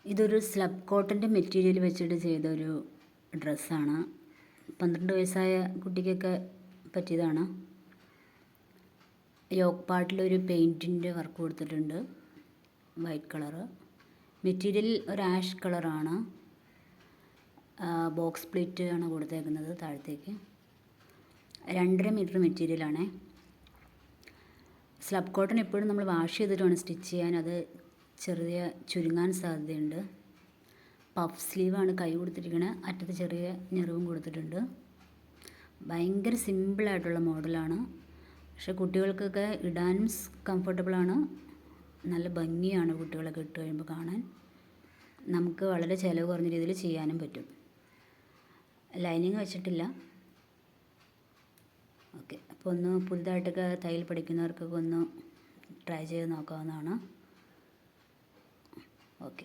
ഇതൊരു സ്ലബ് കോട്ടൻ്റെ മെറ്റീരിയൽ വെച്ചിട്ട് ചെയ്തൊരു ഡ്രസ്സാണ്. 12 വയസ്സായ കുട്ടിക്കൊക്കെ പറ്റിയതാണ്. യോക്ക് പാർട്ടിലൊരു പെയിൻറ്റിൻ്റെ വർക്ക് കൊടുത്തിട്ടുണ്ട്, വൈറ്റ് കളറ്. മെറ്റീരിയൽ ഒരു ആഷ് കളറാണ്. ബോക്സ് പ്ലീറ്റ് ആണ് കൊടുത്തേക്കുന്നത് താഴത്തേക്ക്. 2.5 മീറ്റർ മെറ്റീരിയലാണേ. സ്ലബ് കോട്ടൺ എപ്പോഴും നമ്മൾ വാഷ് ചെയ്തിട്ട് വേണം സ്റ്റിച്ച് ചെയ്യാൻ, അത് ചെറിയ ചുരുങ്ങാൻ സാധ്യതയുണ്ട്. പഫ് സ്ലീവാണ് കൈ കൊടുത്തിരിക്കുന്നത്, അറ്റത്ത് ചെറിയ ഞെറിവും കൊടുത്തിട്ടുണ്ട്. ഭയങ്കര സിമ്പിളായിട്ടുള്ള മോഡലാണ്, പക്ഷെ കുട്ടികൾക്കൊക്കെ ഇടാനും കംഫർട്ടബിളാണ്. നല്ല ഭംഗിയാണ് കുട്ടികളൊക്കെ ഇട്ട് കഴിയുമ്പോൾ കാണാൻ. നമുക്ക് വളരെ ചിലവ് കുറഞ്ഞ രീതിയിൽ ചെയ്യാനും പറ്റും. ലൈനിങ് വെച്ചിട്ടില്ല. ഓക്കെ, അപ്പോൾ ഒന്ന് പുതുതായിട്ടൊക്കെ തയ്യൽ പഠിക്കുന്നവർക്കൊക്കെ ഒന്ന് ട്രൈ ചെയ്ത് നോക്കാവുന്നതാണ്. ഓക്കെ.